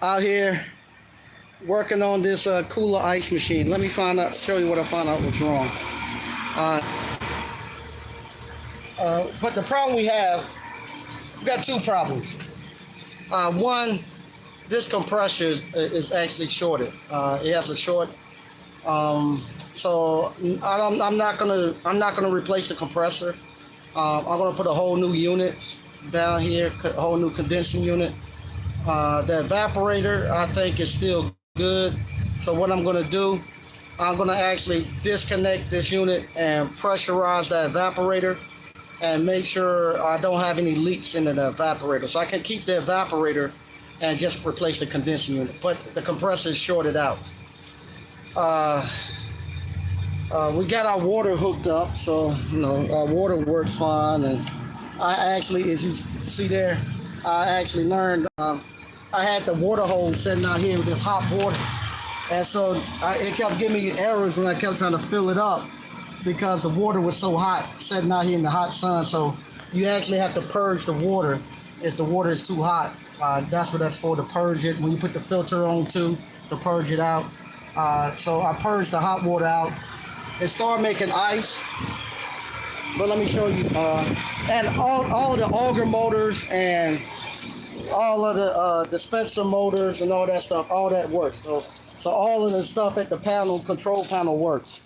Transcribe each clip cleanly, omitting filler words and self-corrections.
out here working on this cooler ice machine. Let me show you what I found out was wrong. Uh, but the problem we got two problems. One, this compressor is actually shorted. It has a short. So I'm not gonna replace the compressor. I'm gonna put a whole new unit down here, a whole new condensing unit. The evaporator I think is still good. So what I'm gonna do, I'm gonna actually disconnect this unit and pressurize the evaporator and make sure I don't have any leaks in the evaporator. So I can keep the evaporator and just replace the condensing unit, but the compressor is shorted out. We got our water hooked up, so our water works fine. And I actually, as you see there, I actually learned. I had the water hose sitting out here with this hot water, and so it kept giving me errors when I kept trying to fill it up because the water was so hot sitting out here in the hot sun. So you actually have to purge the water if the water is too hot. That's what that's for, to purge it. When you put the filter on too, to purge it out. So I purged the hot water out. It started making ice, but let me show you. And all the auger motors and all of the dispenser motors and all that stuff, all that works. So all of the stuff at the control panel works.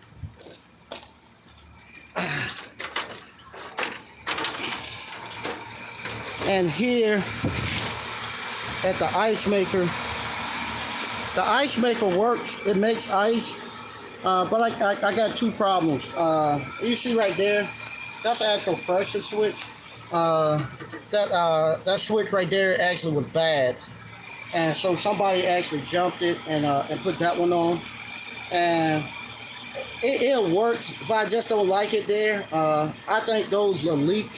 And here at the ice maker works. It makes ice. But I got two problems. You see right there, that's the actual pressure switch. That switch right there actually was bad, and so somebody actually jumped it and put that one on, and it'll work. But I just don't like it there. I think those will leak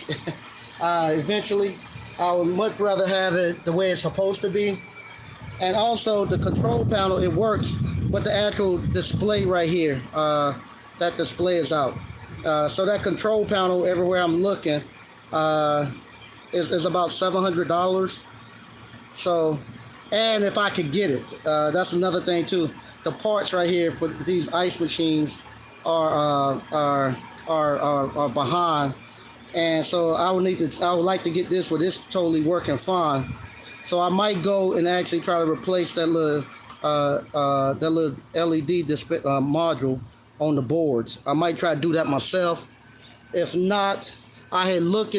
eventually. I would much rather have it the way it's supposed to be. And also the control panel, it works, but the actual display right here, that display is out. So that control panel, everywhere I'm looking, is about $700. So, and if I could get it, that's another thing too. The parts right here for these ice machines are behind, and so I would like to get this where this totally working fine. So I might go and actually try to replace that little LED display module on the boards. I might try to do that myself. If not, I actually looked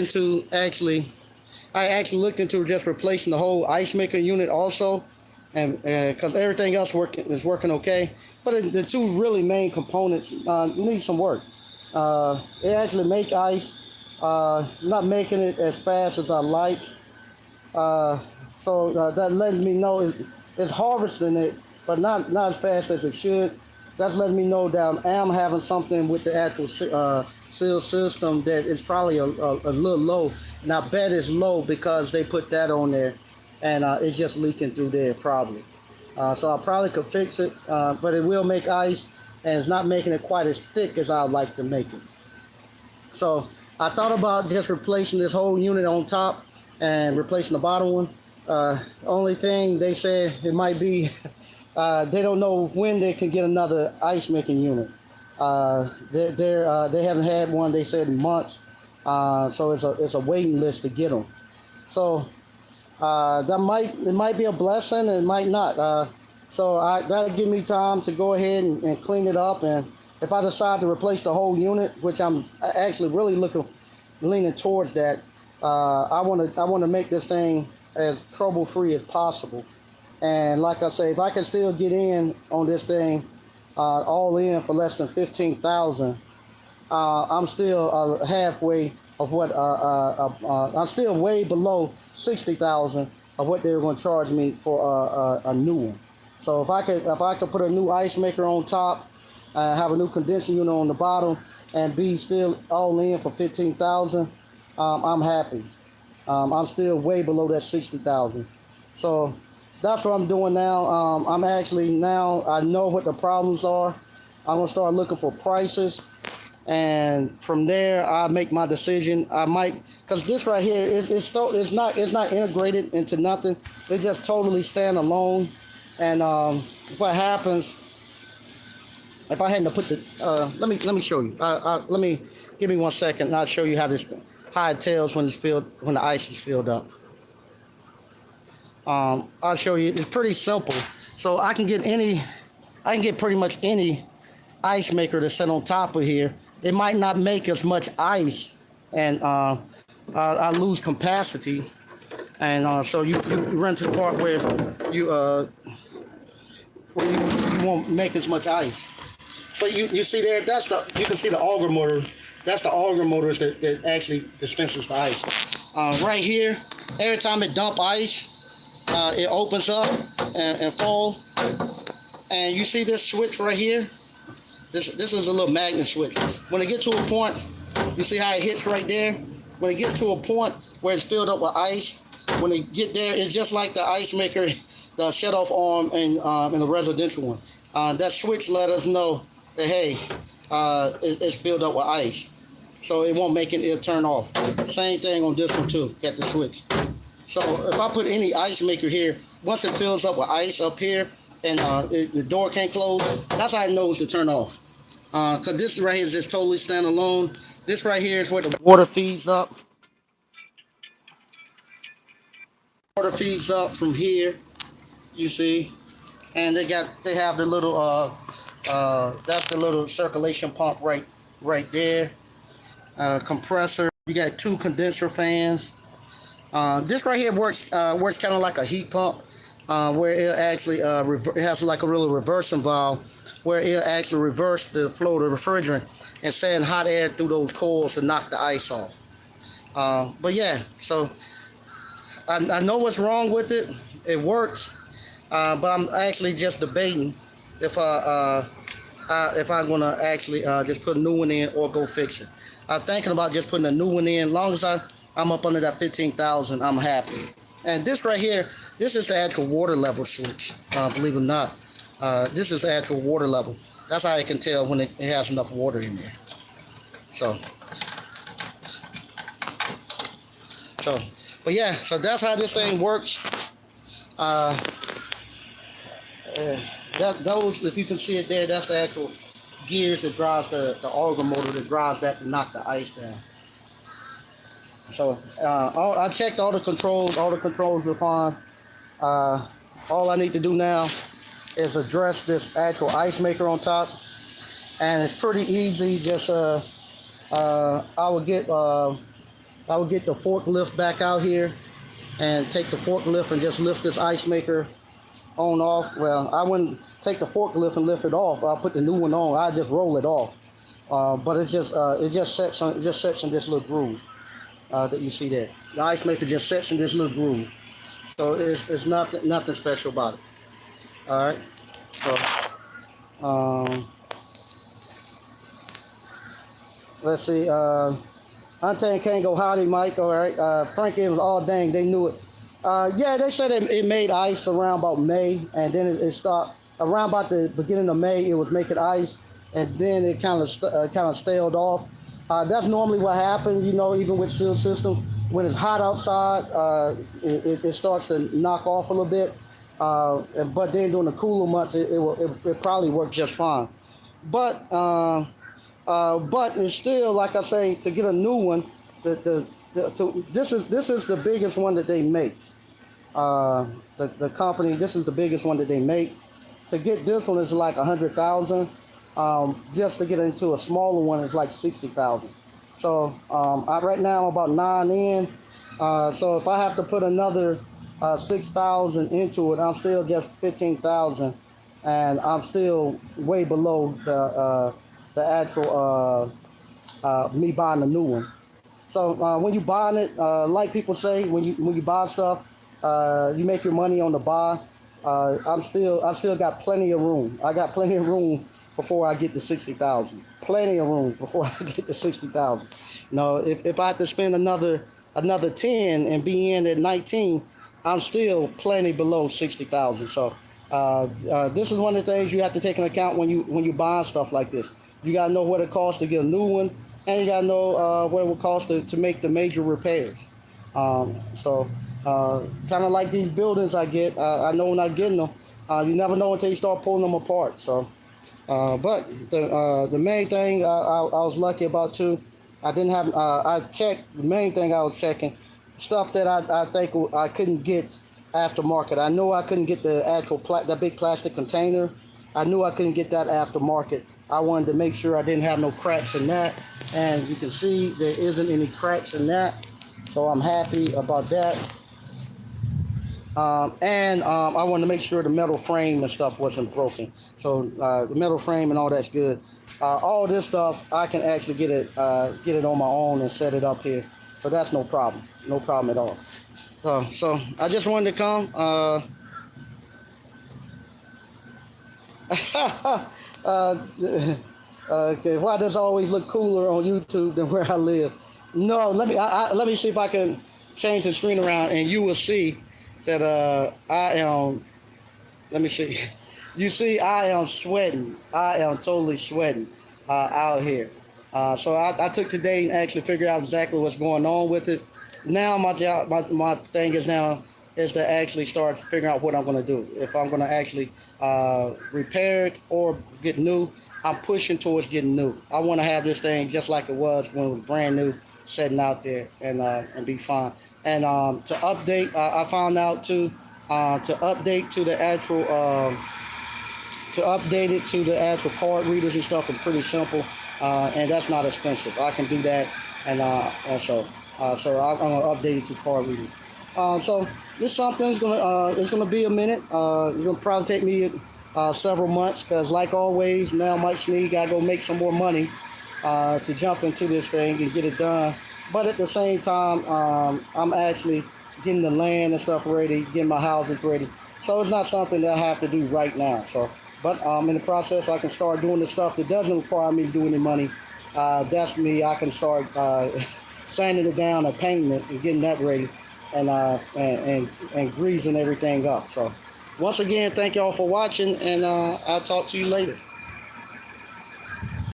into just replacing the whole ice maker unit also, and because everything else is working okay. But the two really main components need some work. It actually make ice, not making it as fast as I like. So that lets me know it's harvesting it, but not as fast as it should. That's letting me know that I am having something with the actual seal system that is probably a little low. And I bet it's low because they put that on there, and it's just leaking through there probably. So I probably could fix it, but it will make ice, and it's not making it quite as thick as I'd like to make it. So I thought about just replacing this whole unit on top and replacing the bottom one. Only thing they said it might be, they don't know when they can get another ice making unit. They haven't had one, they said, in months. So it's a waiting list to get them. So it might be a blessing, and it might not. So that'll give me time to go ahead and clean it up. And if I decide to replace the whole unit, which I'm actually really leaning towards that, I want to make this thing as trouble-free as possible. And like I say, if I can still get in on this thing, all in for less than $15,000, I'm still halfway of what I'm still way below $60,000 of what they were going to charge me for a new one. So if I could put a new ice maker on top, have a new condensing unit on the bottom, and be still all in for $15,000, I'm happy. I'm still way below that $60,000. So that's what I'm doing now. I know what the problems are. I'm gonna start looking for prices and from there I make my decision. I might, because this right here it's not integrated into nothing. It's just totally stand alone. And what happens if I hadn't to put the let me show you. Let me give me 1 second, and I'll show you how it tells when when the ice is filled up. I'll show you. It's pretty simple. So I can get pretty much any ice maker to set on top of here. It might not make as much ice, and I lose capacity, and so you run to the part where you won't make as much ice. But you see there, you can see the auger motor. That's the auger motor that actually dispenses the ice. Right here, every time it dump ice, it opens up and fall. And you see this switch right here? This is a little magnet switch. When it gets to a point, you see how it hits right there? When it gets to a point where it's filled up with ice, when it get there, it's just like the ice maker, the shut-off arm in the residential one. That switch let us know that, hey, it's filled up with ice. So it won't make it'll turn off. Same thing on this one too, got the switch. So if I put any ice maker here, once it fills up with ice up here, and the door can't close, that's how it knows to turn off. Because this right here is just totally standalone. This right here is where the water feeds up. Water feeds up from here, you see. And they have the little that's the little circulation pump right there. Compressor. You got 2 condenser fans. This right here works kind of like a heat pump. Where it actually it has like a little reversing valve where it'll actually reverse the flow of the refrigerant and send hot air through those coils to knock the ice off. But yeah, so I know what's wrong with it. It works, but I'm actually just debating if I'm gonna actually just put a new one in or go fix it. I'm thinking about just putting a new one in. As long as I'm up under that 15,000, I'm happy. And this right here, this is the actual water level switch, believe it or not. This is the actual water level. That's how I can tell when it has enough water in there. So, but yeah, so that's how this thing works. Those, if you can see it there, that's the actual gears that drives the auger motor that drives that to knock the ice down. So I checked all the controls. All the controls are fine. All I need to do now is address this actual ice maker on top, and it's pretty easy. Just I would get the forklift back out here and take the forklift and just lift this ice maker on off. Well, I wouldn't take the forklift and lift it off. I'll put the new one on. I just roll it off. But it just sets in this little groove. That you see there. The ice maker just sets in this little groove. So it's nothing special about it. Alright. So let's see. Ante and Kango, howdy Mike. Alright. Frankie, it was all dang, they knew it. Yeah, they said it made ice around about May, and then it stopped around about the beginning of May. It was making ice, and then it kind of staled off. That's normally what happens, even with seal system. When it's hot outside, it starts to knock off a little bit. But then during the cooler months, it probably works just fine. But it's still, like I say, to get a new one, this is the biggest one that they make. The company, this is the biggest one that they make. To get this one is like 100,000. Just to get into a smaller one is like 60,000. So right now I'm about 9 in. So if I have to put another 6,000 into it, I'm still just 15,000, and I'm still way below the actual me buying a new one. So when you buying it, like people say, when you buy stuff, you make your money on the buy. I still got plenty of room. I got plenty of room before I get to 60,000. Plenty of room before I get to 60,000. If I have to spend another 10 and be in at 19, I'm still plenty below 60,000. So this is one of the things you have to take into account when you buy stuff like this. You gotta know what it costs to get a new one, and you gotta know what it would cost to make the major repairs. So kind of like these buildings I get, I know when I get them, you never know until you start pulling them apart. So, but the main thing I was lucky about too, I didn't have I checked the main thing I was checking stuff that I think I couldn't get aftermarket. I knew I couldn't get the actual that big plastic container. I knew I couldn't get that aftermarket. I wanted to make sure I didn't have no cracks in that, and you can see there isn't any cracks in that, so I'm happy about that. And I wanted to make sure the metal frame and stuff wasn't broken. So the metal frame and all that's good. All this stuff I can actually get it on my own and set it up here. So that's no problem. No problem at all. So I just wanted to come. Okay, why does it always look cooler on YouTube than where I live? No, let me see if I can change the screen around, and you will see that I am. Let me see. You see, I am sweating. I am totally sweating out here. So I took today and actually figured out exactly what's going on with it. Now my job, my thing is now is to actually start figuring out what I'm going to do. If I'm going to actually repair it or get new, I'm pushing towards getting new. I want to have this thing just like it was when it was brand new, sitting out there and be fine. And to update, I found out too, to update to the actual, to update it to the actual card readers and stuff is pretty simple, and that's not expensive. I can do that, and so I'm gonna update it to card readers. So this something is gonna it's gonna be a minute. It's gonna probably take me several months because, like always, now Mike Sneed gotta go make some more money to jump into this thing and get it done. But at the same time, I'm actually getting the land and stuff ready, getting my houses ready. So it's not something that I have to do right now. So, but in the process, I can start doing the stuff that doesn't require me to do any money. That's me. I can start sanding it down and painting it and getting that ready, and greasing everything up. So, once again, thank y'all for watching, and I'll talk to you later.